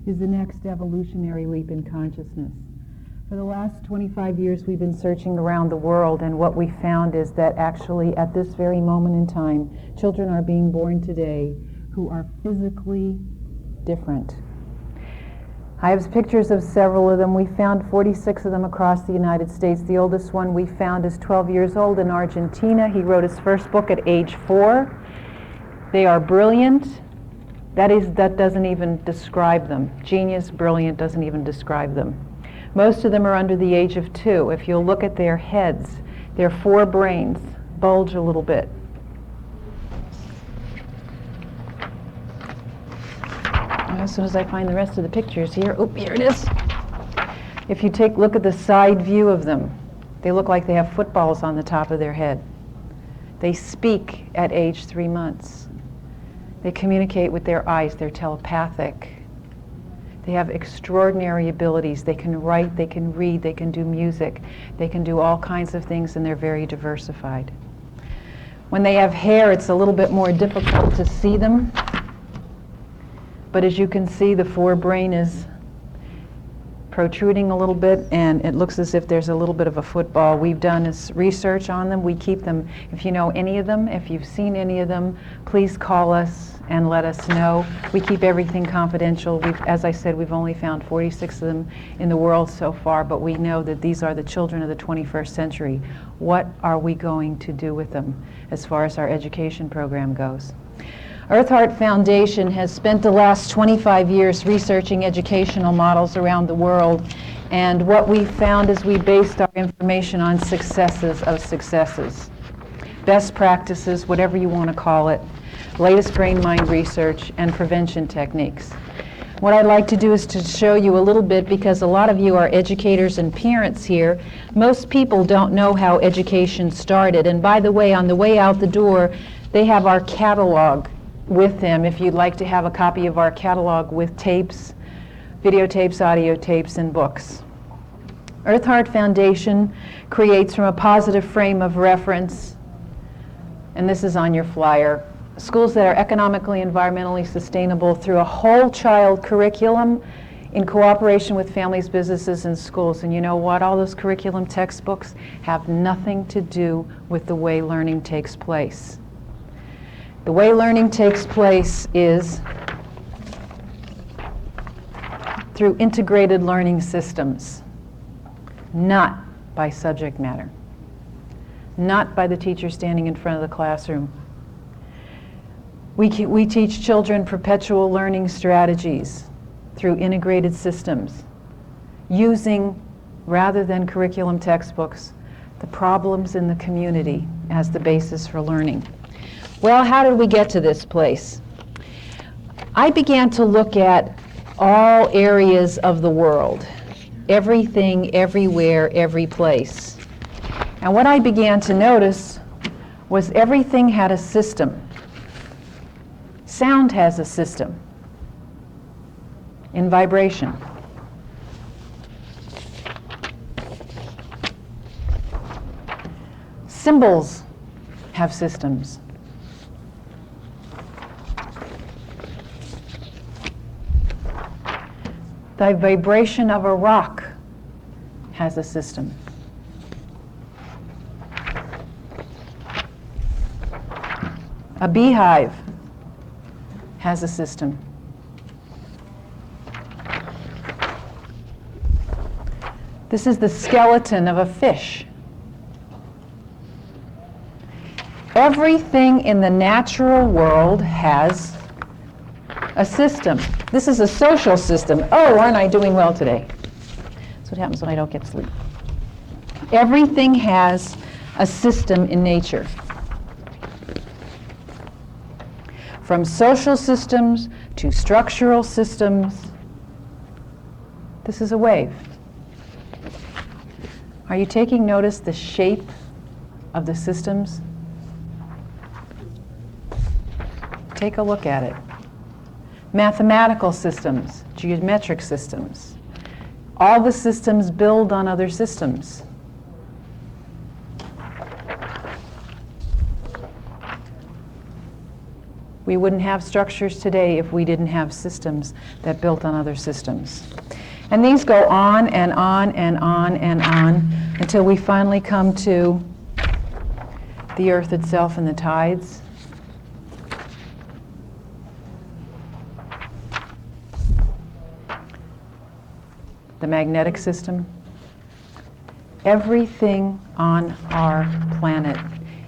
is the next evolutionary leap in consciousness. For the last 25 years, we've been searching around the world, and what we found is that actually at this very moment in time, children are being born today who are physically different. I have pictures of several of them. We found 46 of them across the United States. The oldest one we found is 12 years old in Argentina. He wrote his first book at age 4. They are brilliant. That doesn't even describe them. Genius, brilliant doesn't even describe them. Most of them are under the age of 2. If you'll look at their heads, their 4 brains bulge a little bit. As soon as I find the rest of the pictures here, here it is. If you look at the side view of them, they look like they have footballs on the top of their head. They speak at age 3 months. They communicate with their eyes. They're telepathic. They have extraordinary abilities. They can write, they can read, they can do music, they can do all kinds of things, and they're very diversified. When they have hair, it's a little bit more difficult to see them. But as you can see, the forebrain is protruding a little bit, and it looks as if there's a little bit of a football. We've done research on them. We keep them. If you know any of them, if you've seen any of them, please call us and let us know. We keep everything confidential. As I said, we've only found 46 of them in the world so far, but we know that these are the children of the 21st century. What are we going to do with them as far as our education program goes? Earth Heart Foundation has spent the last 25 years researching educational models around the world, and what we found is we based our information on successes of successes. Best practices, whatever you want to call it, latest brain-mind research, and prevention techniques. What I'd like to do is to show you a little bit, because a lot of you are educators and parents here. Most people don't know how education started, and by the way, on the way out the door, they have our catalog with them if you'd like to have a copy of our catalog with tapes, videotapes, audio tapes, and books. Earth Heart Foundation creates from a positive frame of reference, and this is on your flyer, schools that are economically, environmentally sustainable through a whole child curriculum in cooperation with families, businesses, and schools. And you know what? All those curriculum textbooks have nothing to do with the way learning takes place. The way learning takes place is through integrated learning systems, not by subject matter, not by the teacher standing in front of the classroom. We teach children perpetual learning strategies through integrated systems, using, rather than curriculum textbooks, the problems in the community as the basis for learning. Well, how did we get to this place? I began to look at all areas of the world, everything, everywhere, every place. And what I began to notice was everything had a system. Sound has a system in vibration. Symbols have systems. The vibration of a rock has a system. A beehive has a system. This is the skeleton of a fish. Everything in the natural world has a system. This is a social system. Oh, aren't I doing well today? That's what happens when I don't get sleep. Everything has a system in nature. From social systems to structural systems, this is a wave. Are you taking notice the shape of the systems? Take a look at it. Mathematical systems, geometric systems. All the systems build on other systems. We wouldn't have structures today if we didn't have systems that built on other systems. And these go on and on and on and on until we finally come to the earth itself and the tides. The magnetic system. Everything on our planet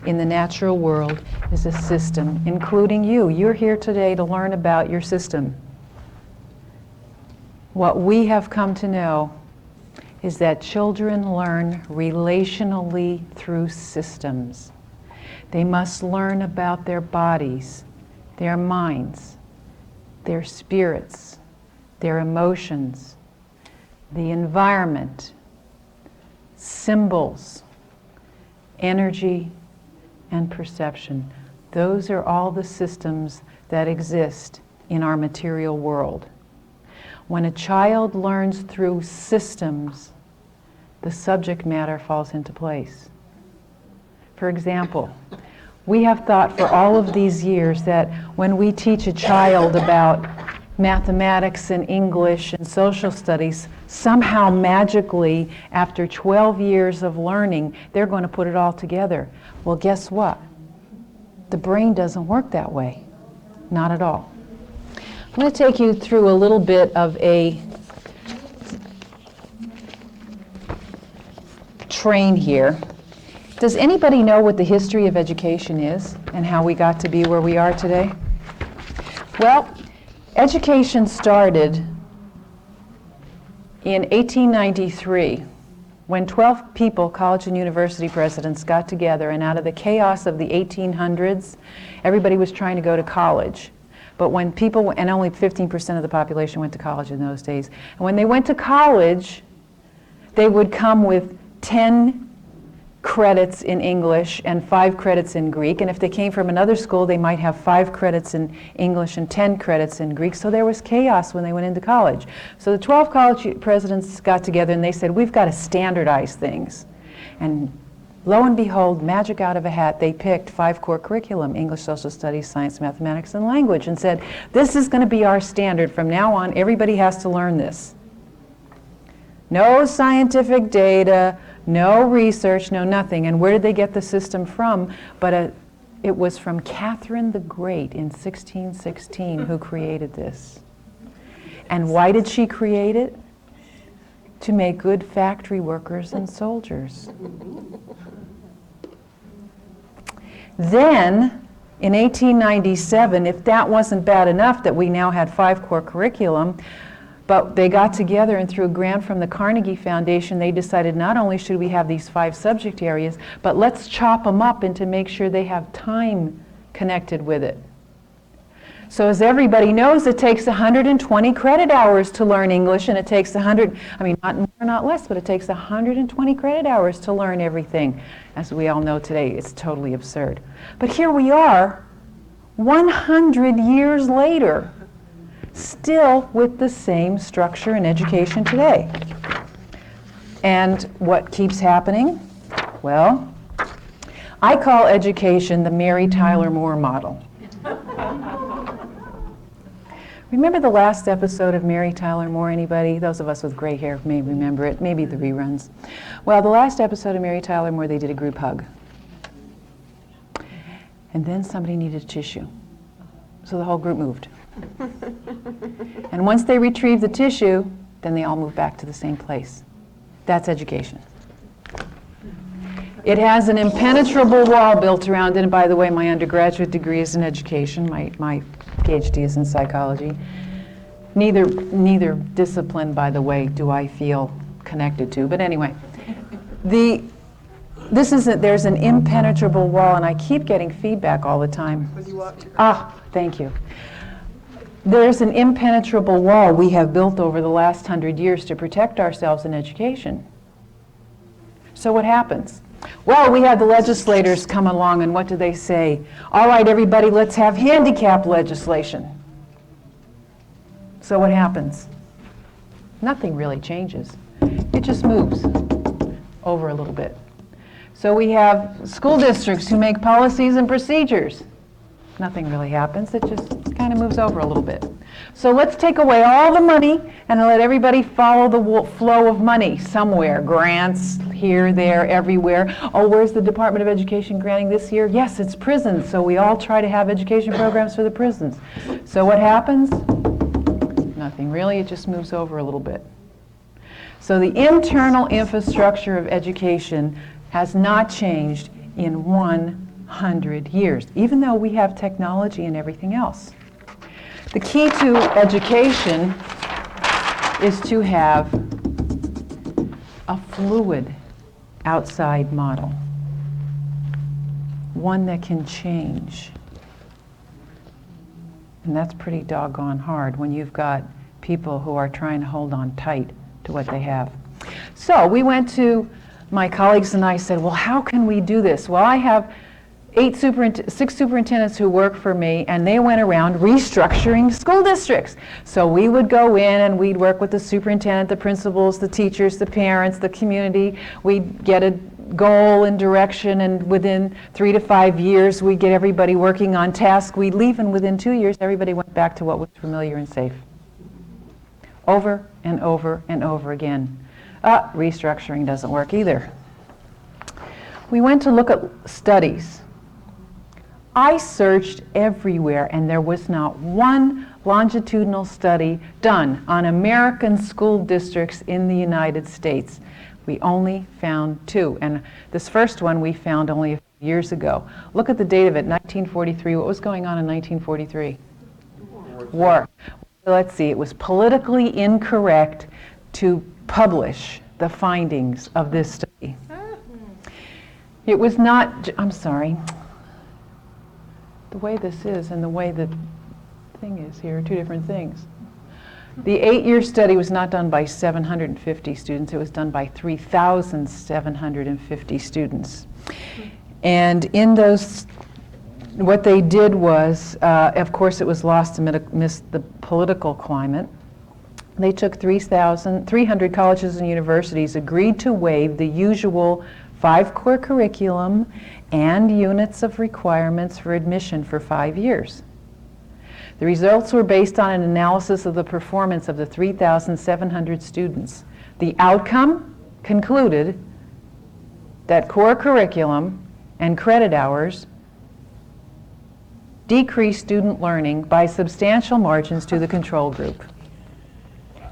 in the natural world is a system, including you. You're here today to learn about your system. What we have come to know is that children learn relationally through systems. They must learn about their bodies, their minds, their spirits, their emotions, the environment, symbols, energy, and perception. Those are all the systems that exist in our material world. When a child learns through systems, the subject matter falls into place. For example, we have thought for all of these years that when we teach a child about mathematics and English and social studies, somehow magically, after 12 years of learning, they're going to put it all together. Well, guess what? The brain doesn't work that way. Not at all. I'm going to take you through a little bit of a train here. Does anybody know what the history of education is and how we got to be where we are today? Well, education started in 1893 when 12 people, college and university presidents, got together, and out of the chaos of the 1800s, everybody was trying to go to college. But when people, and only 15% of the population went to college in those days, and when they went to college, they would come with 10 credits in English and 5 credits in Greek, and if they came from another school, they might have 5 credits in English and 10 credits in Greek, so there was chaos when they went into college. So the 12 college presidents got together and they said, we've got to standardize things. And lo and behold, magic out of a hat, they picked 5 core curriculum, English, social studies, science, mathematics, and language, and said, this is going to be our standard. From now on, everybody has to learn this. No scientific data, no research, no nothing. And where did they get the system from? But it was from Catherine the Great in 1616 who created this. And why did she create it? To make good factory workers and soldiers. Then, in 1897, if that wasn't bad enough that we now had 5 core curriculum, but they got together and through a grant from the Carnegie Foundation, they decided not only should we have these 5 subject areas, but let's chop them up and to make sure they have time connected with it. So as everybody knows, it takes 120 credit hours to learn English, and it takes not more, not less, but it takes 120 credit hours to learn everything. As we all know today, it's totally absurd. But here we are, 100 years later, still with the same structure in education today. And what keeps happening? Well, I call education the Mary Tyler Moore model. Remember the last episode of Mary Tyler Moore, anybody? Those of us with gray hair may remember it, maybe the reruns. Well, the last episode of Mary Tyler Moore, they did a group hug. And then somebody needed a tissue. So the whole group moved. And once they retrieved the tissue, then they all moved back to the same place. That's education. It has an impenetrable wall built around it, and by the way, my undergraduate degree is in education. My PhD is in psychology. Neither discipline, by the way, do I feel connected to, but anyway. There's an impenetrable wall, and I keep getting feedback all the time. Thank you. There's an impenetrable wall we have built over the last 100 years to protect ourselves in education. So what happens? Well, we had the legislators come along, and what do they say? All right, everybody, let's have handicap legislation. So what happens? Nothing really changes. It just moves over a little bit. So we have school districts who make policies and procedures. Nothing really happens. It just kind of moves over a little bit. So let's take away all the money and let everybody follow the flow of money somewhere. Grants here, there, everywhere. Oh, where's the Department of Education granting this year? Yes, it's prisons. So we all try to have education programs for the prisons. So what happens? Nothing really. It just moves over a little bit. So the internal infrastructure of education has not changed in 100 years, even though we have technology and everything else. The key to education is to have a fluid outside model, one that can change. And that's pretty doggone hard when you've got people who are trying to hold on tight to what they have. So we went to, my colleagues and I said, well, how can we do this? Well, I have 6 superintendents who work for me, and they went around restructuring school districts. So we would go in and we'd work with the superintendent, the principals, the teachers, the parents, the community. We'd get a goal and direction, and within 3 to 5 years we'd get everybody working on task. We'd leave, and within 2 years everybody went back to what was familiar and safe. Over and over and over again. Restructuring doesn't work either. We went to look at studies. I searched everywhere, and there was not one longitudinal study done on American school districts in the United States. We only found 2, and this first one we found only a few years ago. Look at the date of it, 1943. What was going on in 1943? War. Let's see, it was politically incorrect to publish the findings of this study. It was not, I'm sorry, the way this is and the way the thing is here are 2 different things. The 8-year study was not done by 750 students, it was done by 3,750 students. And in those, what they did was, of course it was lost amidst the political climate. They took 300 colleges and universities, agreed to waive the usual 5-core curriculum and units of requirements for admission for 5 years. The results were based on an analysis of the performance of the 3,700 students. The outcome concluded that core curriculum and credit hours decreased student learning by substantial margins to the control group.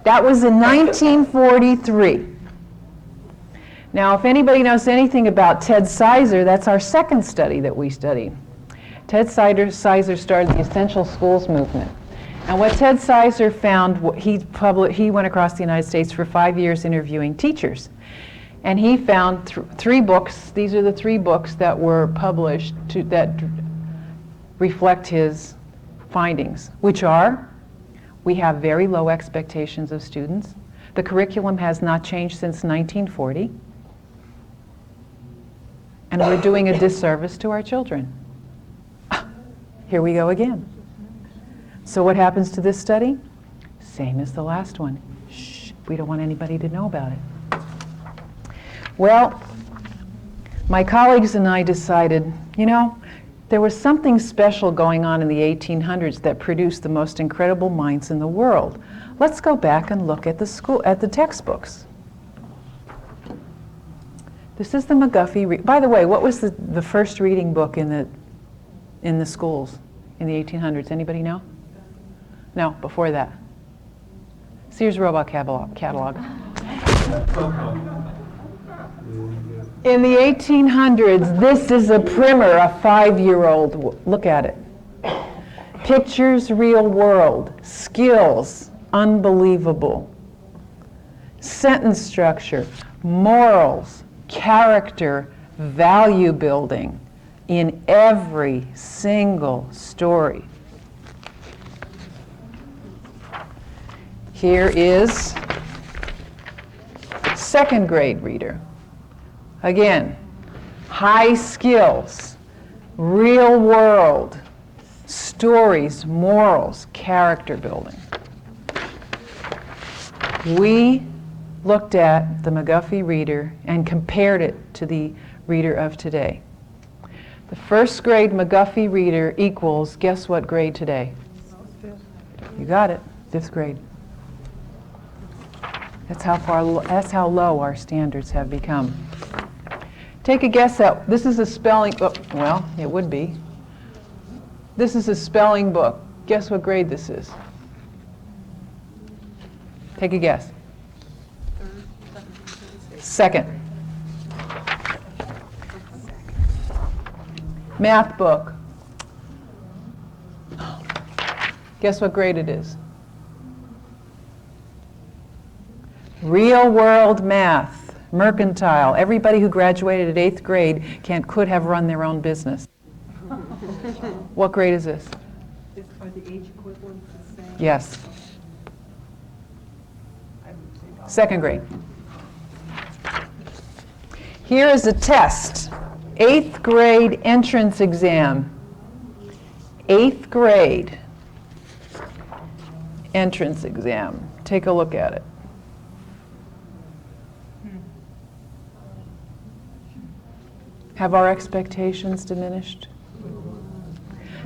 That was in 1943. Now, if anybody knows anything about Ted Sizer, that's our second study that we studied. Ted Sizer started the Essential Schools movement. And what Ted Sizer found, he went across the United States for 5 years interviewing teachers. And he found 3 books. These are the 3 books that were published that reflect his findings, which are, we have very low expectations of students. The curriculum has not changed since 1940. And we're doing a disservice to our children. Here we go again. So what happens to this study? Same as the last one. Shh, we don't want anybody to know about it. Well, my colleagues and I decided, you know, there was something special going on in the 1800s that produced the most incredible minds in the world. Let's go back and look at the textbooks. This is the McGuffey. By the way, what was the first reading book in the schools in the 1800s? Anybody know? No, before that. Sears Roebuck catalog. In the 1800s, this is a primer, a 5-year-old. Look at it. Pictures, real world. Skills, unbelievable. Sentence structure, morals, character, value building in every single story. Here is 2nd grade reader. Again, high skills, real world, stories, morals, character building. We looked at the McGuffey reader and compared it to the reader of today. The first grade McGuffey reader equals, guess what grade today? You got it, 5th grade. That's how low our standards have become. Take a guess at, this is a spelling, well, it would be. This is a spelling book. Guess what grade this is? Take a guess. 2nd. Math book. Guess what grade it is? Real world math, mercantile. Everybody who graduated at 8th grade could have run their own business. What grade is this? Are the age equivalents the same? Yes. 2nd grade. Here is a test. 8th grade entrance exam. 8th grade entrance exam. Take a look at it. Have our expectations diminished?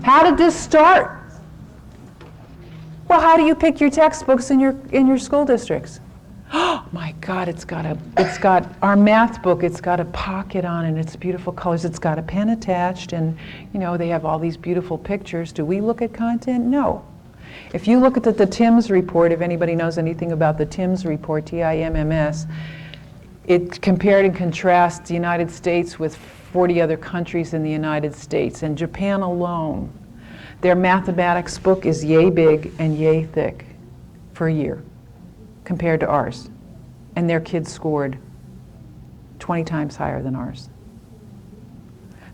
How did this start? Well, how do you pick your textbooks in your school districts? Oh my God, it's got our math book, it's got a pocket on it, and it's beautiful colors, it's got a pen attached, and they have all these beautiful pictures. Do we look at content? No. If you look at the TIMSS report, if anybody knows anything about the TIMSS report, TIMMS, it compared and contrasts the United States with 40 other countries in the United States, and Japan alone. Their mathematics book is yay big and yay thick for a year compared to ours. And their kids scored 20 times higher than ours.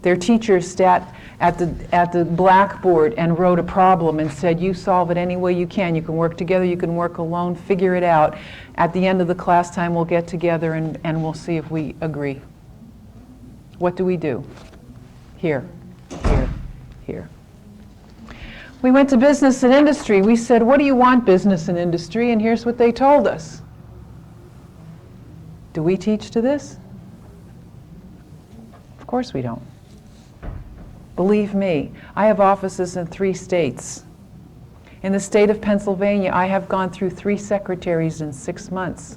Their teachers sat at the blackboard and wrote a problem and said, you solve it any way you can. You can work together, you can work alone, figure it out. At the end of the class time, we'll get together and we'll see if we agree. What do we do? Here, here, here. We went to business and industry. We said, what do you want, business and industry? And here's what they told us. Do we teach to this? Of course we don't. Believe me, I have offices in 3 states. In the state of Pennsylvania, I have gone through 3 secretaries in 6 months.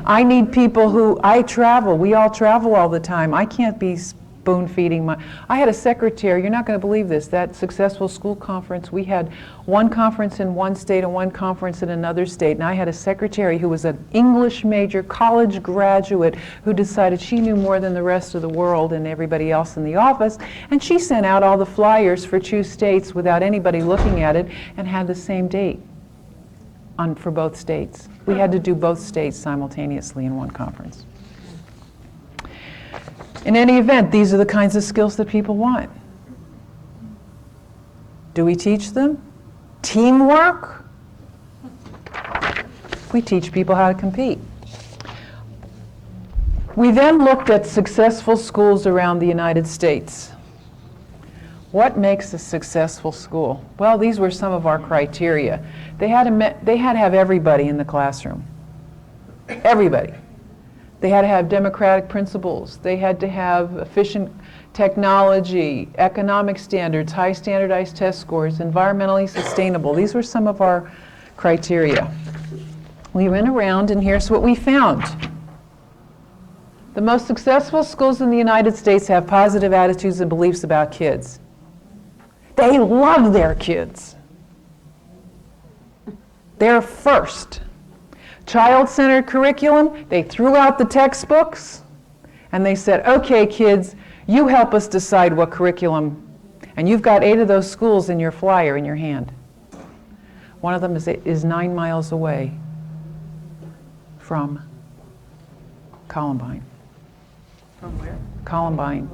I need people who, I travel, we all travel all the time. I can't be spoon feeding I had a secretary, you're not going to believe this, that successful school conference, we had one conference in one state and one conference in another state, and I had a secretary who was an English major, college graduate, who decided she knew more than the rest of the world and everybody else in the office, and she sent out all the flyers for 2 states without anybody looking at it and had the same date for both states. We had to do both states simultaneously in one conference. In any event, these are the kinds of skills that people want. Do we teach them? Teamwork? We teach people how to compete. We then looked at successful schools around the United States. What makes a successful school? Well, these were some of our criteria. They had to have everybody in the classroom. Everybody. They had to have democratic principles. They had to have efficient technology, economic standards, high standardized test scores, environmentally sustainable. These were some of our criteria. We went around and here's what we found. The most successful schools in the United States have positive attitudes and beliefs about kids. They love their kids. They're first. Child-centered curriculum, they threw out the textbooks and they said, okay kids, you help us decide what curriculum, and you've got 8 of those schools in your flyer in your hand. One of them is 9 miles away from Columbine. From where? Columbine,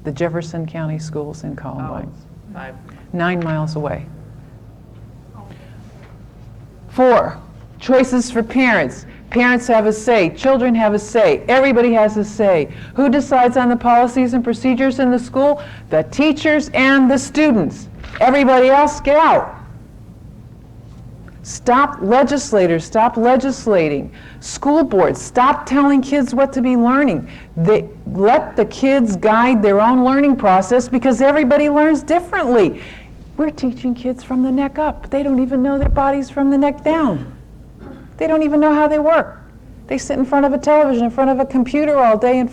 the Jefferson County Schools in Columbine. 5. 9 miles away. 4, choices for parents. Parents have a say, children have a say, everybody has a say. Who decides on the policies and procedures in the school? The teachers and the students. Everybody else, get out. Stop, legislators, stop legislating. School boards, stop telling kids what to be learning. Let the kids guide their own learning process because everybody learns differently. We're teaching kids from the neck up. They don't even know their bodies from the neck down. They don't even know how they work. They sit in front of a television, in front of a computer all day, and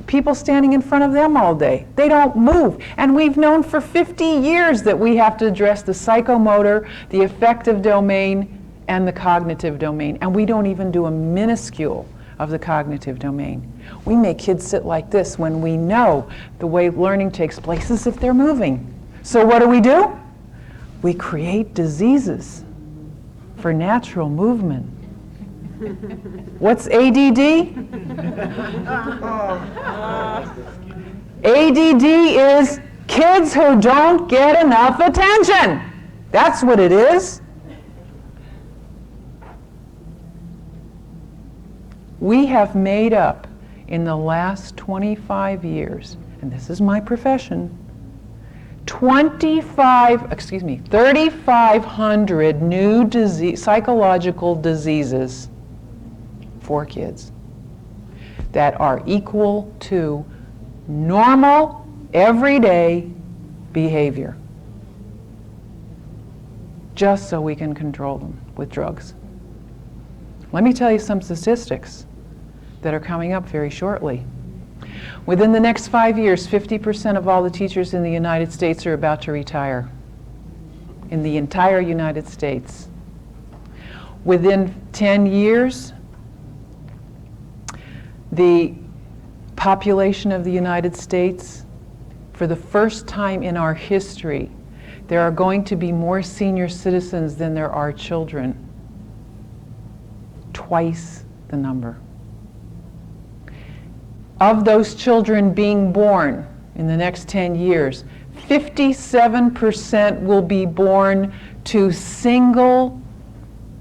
people standing in front of them all day. They don't move. And we've known for 50 years that we have to address the psychomotor, the affective domain, and the cognitive domain. And we don't even do a minuscule of the cognitive domain. We make kids sit like this when we know the way learning takes place is if they're moving. So what do? We create diseases for natural movement. What's ADD? ADD is kids who don't get enough attention. That's what it is. We have made up in the last 25 years, and this is my profession, 3,500 new psychological diseases for kids that are equal to normal, everyday behavior, just so we can control them with drugs. Let me tell you some statistics that are coming up very shortly. Within the next 5 years, 50% of all the teachers in the United States are about to retire. In the entire United States. Within 10 years, the population of the United States, for the first time in our history, there are going to be more senior citizens than there are children. Twice the number. Of those children being born in the next 10 years, 57% will be born to single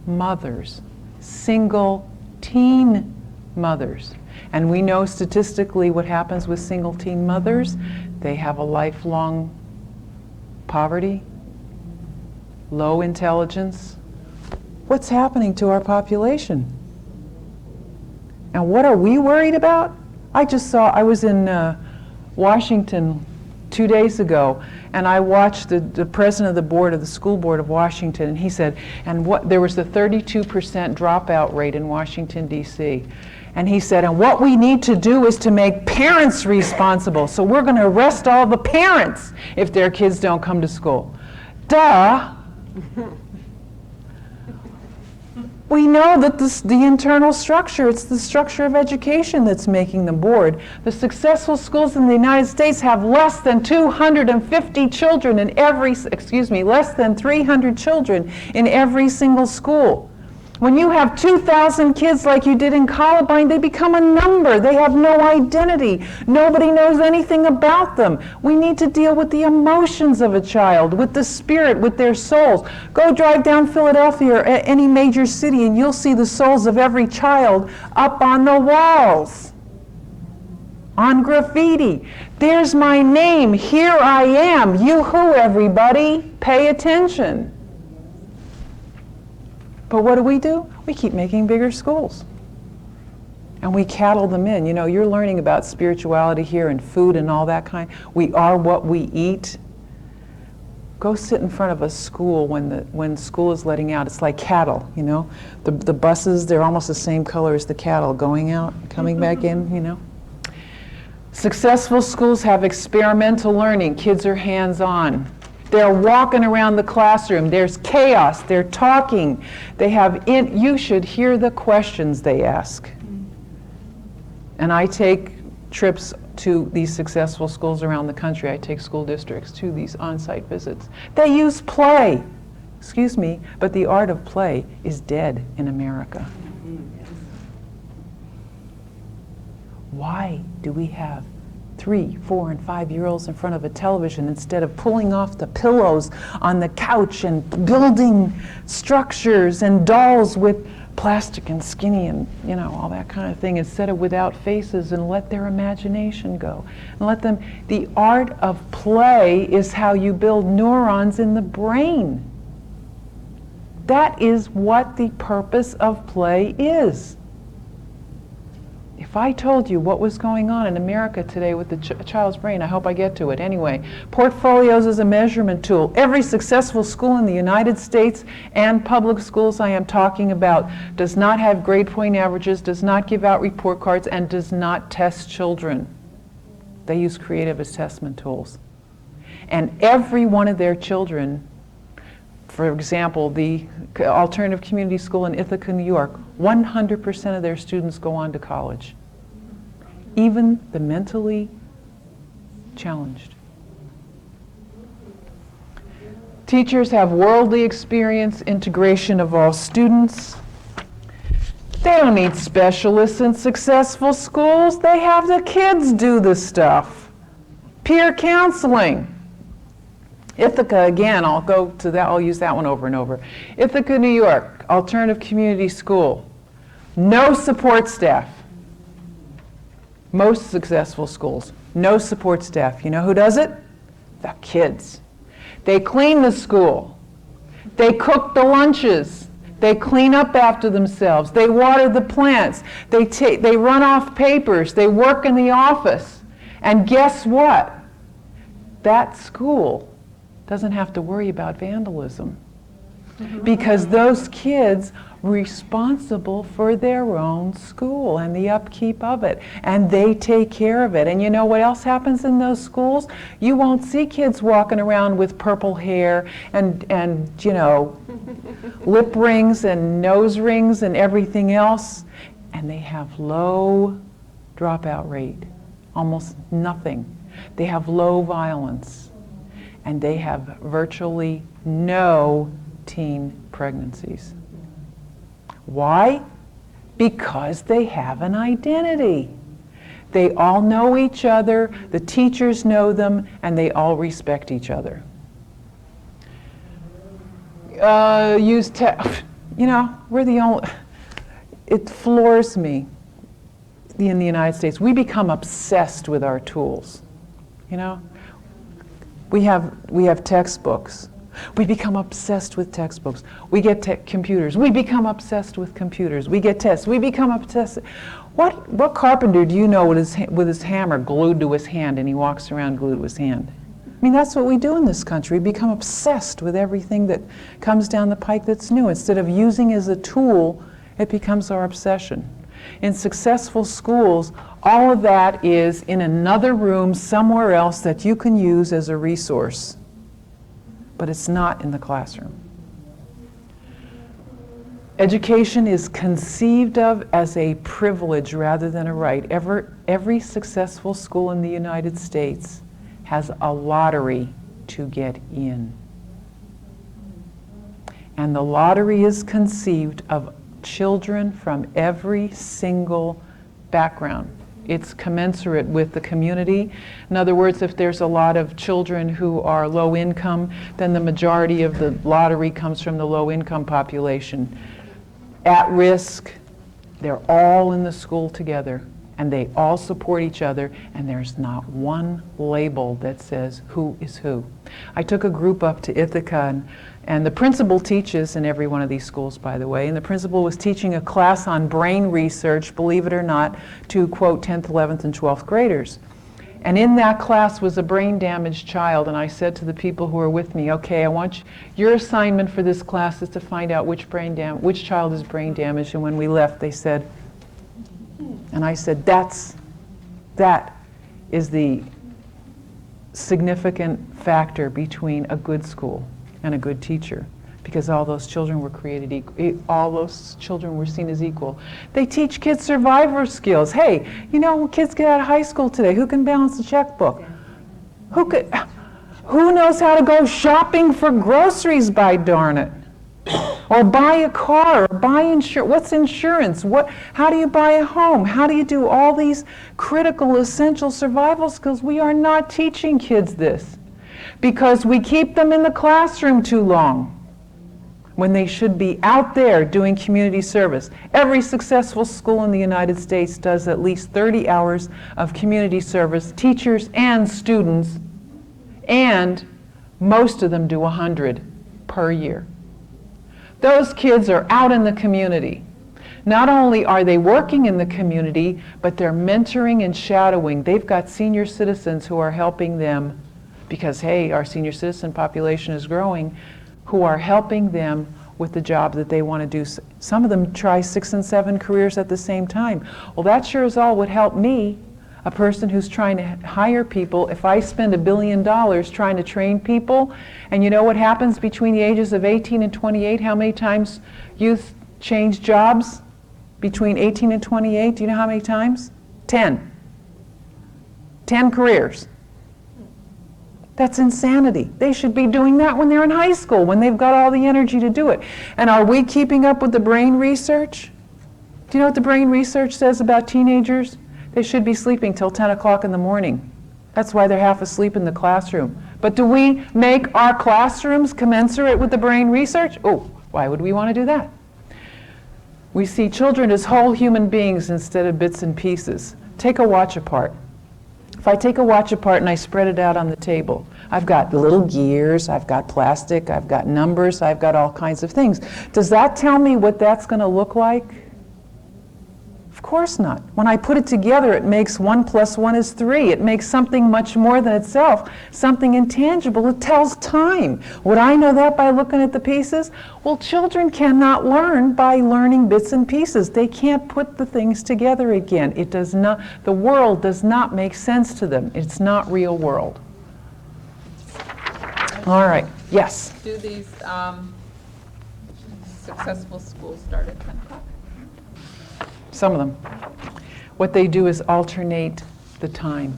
mothers, single teen mothers. And we know statistically what happens with single teen mothers. They have a lifelong poverty, low intelligence. What's happening to our population? And what are we worried about? I was in Washington 2 days ago, and I watched the president of the board of the school board of Washington, and he said, there was the 32% dropout rate in Washington, D.C. And he said, and what we need to do is to make parents responsible. So we're going to arrest all the parents if their kids don't come to school. Duh! We know that the internal structure, it's the structure of education that's making them bored. The successful schools in the United States have less than 250 children in less than 300 children in every single school. When you have 2,000 kids like you did in Columbine, they become a number. They have no identity. Nobody knows anything about them. We need to deal with the emotions of a child, with the spirit, with their souls. Go drive down Philadelphia or any major city and you'll see the souls of every child up on the walls, on graffiti. There's my name. Here I am. Yoo-hoo, everybody. Pay attention. But what do? We keep making bigger schools. And we cattle them in. You know, you're learning about spirituality here and food and all that kind. We are what we eat. Go sit in front of a school when school is letting out. It's like cattle, you know. The buses, they're almost the same color as the cattle going out, coming back in, you know. Successful schools have experimental learning. Kids are hands-on. They're walking around the classroom. There's chaos. They're talking. You should hear the questions they ask. And I take trips to these successful schools around the country. I take school districts to these on-site visits. They use play. Excuse me, but the art of play is dead in America. Why do we have 3, 4, and 5-year-olds in front of a television instead of pulling off the pillows on the couch and building structures and dolls with plastic and skinny and, you know, all that kind of thing, instead of without faces, and let their imagination go and let them. The art of play is how you build neurons in the brain. That is what the purpose of play is. If I told you what was going on in America today with the child's brain, I hope I get to it anyway. Portfolios is a measurement tool. Every successful school in the United States and public schools I am talking about does not have grade point averages, does not give out report cards, and does not test children. They use creative assessment tools. And every one of their children, for example, the alternative community school in Ithaca, New York, 100% of their students go on to college, even the mentally challenged. Teachers have worldly experience, integration of all students. They don't need specialists in successful schools. They have the kids do the stuff. Peer counseling. Ithaca, again, I'll go to that, I'll use that one over and over. Ithaca, New York, alternative community school. No support staff. Most successful schools, no support staff. You know who does it? The kids. They clean the school. They cook the lunches. They clean up after themselves. They water the plants. They run off papers. They work in the office. And guess what? That school doesn't have to worry about vandalism because those kids are responsible for their own school and the upkeep of it, and they take care of it. And you know what else happens in those schools? You won't see kids walking around with purple hair and you know, lip rings and nose rings and everything else, and they have low dropout rate, almost nothing. They have low violence, and they have virtually no teen pregnancies. Why? Because they have an identity. They all know each other, the teachers know them, and they all respect each other. You know, we're the only, it floors me in the United States. We become obsessed with our tools, you know? We have textbooks. We become obsessed with textbooks. We get computers. We become obsessed with computers. We get tests. We become obsessed. What carpenter do you know with his hammer glued to his hand and he walks around glued to his hand? I mean, that's what we do in this country. We become obsessed with everything that comes down the pike that's new. Instead of using as a tool, it becomes our obsession. In successful schools, all of that is in another room somewhere else that you can use as a resource. But it's not in the classroom. Education is conceived of as a privilege rather than a right. Every successful school in the United States has a lottery to get in. And the lottery is conceived of children from every single background. It's commensurate with the community. In other words, if there's a lot of children who are low income, then the majority of the lottery comes from the low income population. At risk, they're all in the school together, and they all support each other, and there's not one label that says who is who. I took a group up to Ithaca, and the principal teaches in every one of these schools, by the way, and the principal was teaching a class on brain research, believe it or not, to, quote, 10th, 11th, and 12th graders. And in that class was a brain-damaged child, and I said to the people who were with me, okay, I want your assignment for this class is to find out which child is brain damaged, and when we left, they said, and I said, that is the significant factor between a good school and a good teacher, because all those children were created equal. All those children were seen as equal. They teach kids survivor skills. Hey, you know, when kids get out of high school today, who can balance a checkbook? Who knows how to go shopping for groceries, by darn it? Or buy a car, or buy insurance. What's insurance? How do you buy a home? How do you do all these critical, essential survival skills? We are not teaching kids this because we keep them in the classroom too long when they should be out there doing community service. Every successful school in the United States does at least 30 hours of community service, teachers and students, and most of them do 100 per year. Those kids are out in the community. Not only are they working in the community, but they're mentoring and shadowing. They've got senior citizens who are helping them because, hey, our senior citizen population is growing, who are helping them with the job that they want to do. Some of them try 6 and 7 careers at the same time. Well, that sure as all would help me, a person who's trying to hire people. If I spend $1 billion trying to train people, and you know what happens between the ages of 18 and 28, how many times youth change jobs between 18 and 28? Do you know how many times? 10. 10 careers. That's insanity. They should be doing that when they're in high school, when they've got all the energy to do it. And are we keeping up with the brain research? Do you know what the brain research says about teenagers? They should be sleeping till 10 o'clock in the morning. That's why they're half asleep in the classroom. But do we make our classrooms commensurate with the brain research? Oh, why would we want to do that? We see children as whole human beings instead of bits and pieces. Take a watch apart. If I take a watch apart and I spread it out on the table, I've got little gears, I've got plastic, I've got numbers, I've got all kinds of things. Does that tell me what that's going to look like? Of course not. When I put it together, it makes 1 + 1 is 3. It makes something much more than itself, something intangible. It tells time. Would I know that by looking at the pieces? Well, children cannot learn by learning bits and pieces. They can't put the things together again. It does not, the world does not make sense to them. It's not real world. All right, yes? Do these successful schools start at 10 o'clock? Some of them. What they do is alternate the time.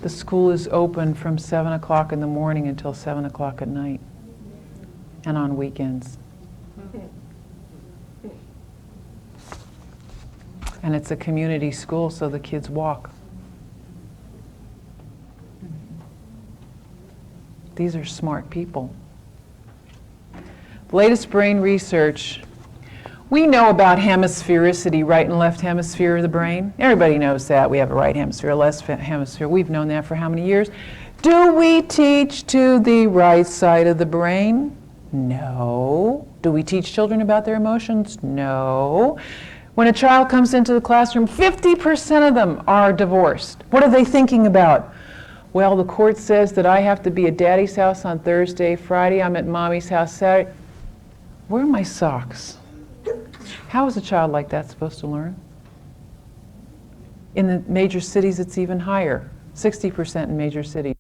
The school is open from 7 o'clock in the morning until 7 o'clock at night, and on weekends. And it's a community school, so the kids walk. These are smart people. Latest brain research. We know about hemisphericity, right and left hemisphere of the brain. Everybody knows that. We have a right hemisphere, a left hemisphere. We've known that for how many years? Do we teach to the right side of the brain? No. Do we teach children about their emotions? No. When a child comes into the classroom, 50% of them are divorced. What are they thinking about? Well, the court says that I have to be at Daddy's house on Thursday, Friday I'm at Mommy's house Saturday. Where are my socks? How is a child like that supposed to learn? In the major cities, it's even higher, 60% in major cities.